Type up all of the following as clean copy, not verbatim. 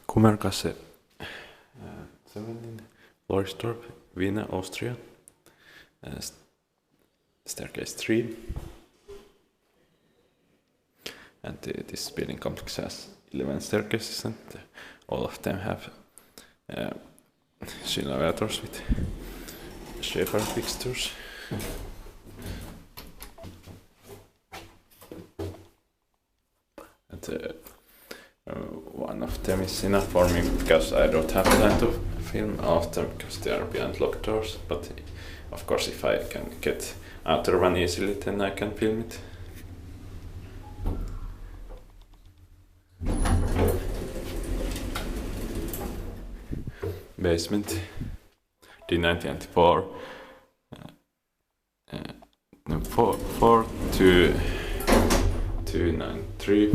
Kummergasse 17, Floridsdorf, Vienna, Austria. Staircase 3. And this building complex has 11 staircases, and all of them have Schindler elevators with shaper fixtures. And one of them is enough for me because I don't have time to film after because they are behind locked doors. But of course, if I can get outer one easily, then I can film it. Basement D1994 4293.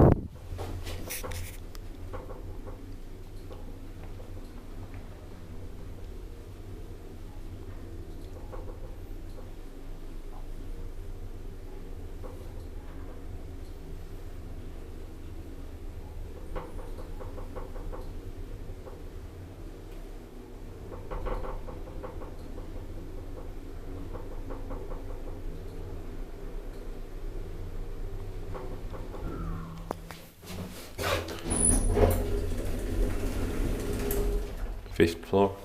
Fifth floor.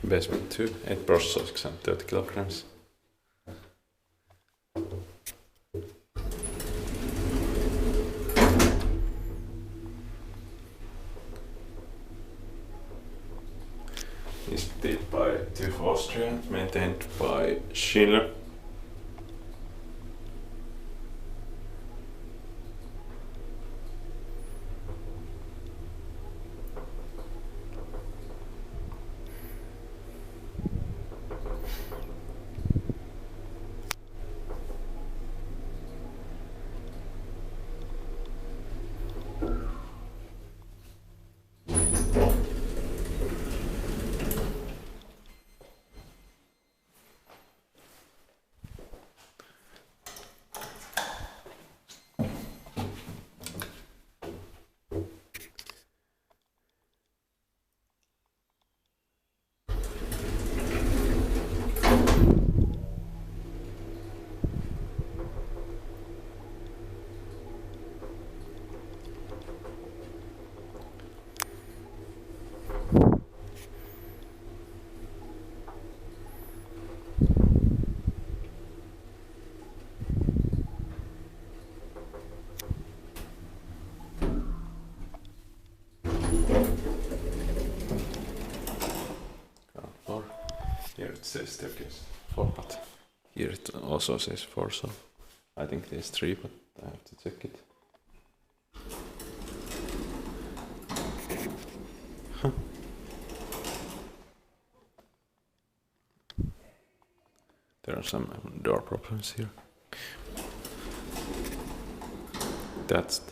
Basement 2, 8 processors and 30 kilograms. It's built by TÜV Austria, maintained by Schindler. Here it says staircase 4, but here it also says 4, so I think there's 3, but I have to check it. Huh. There are some door problems here. That's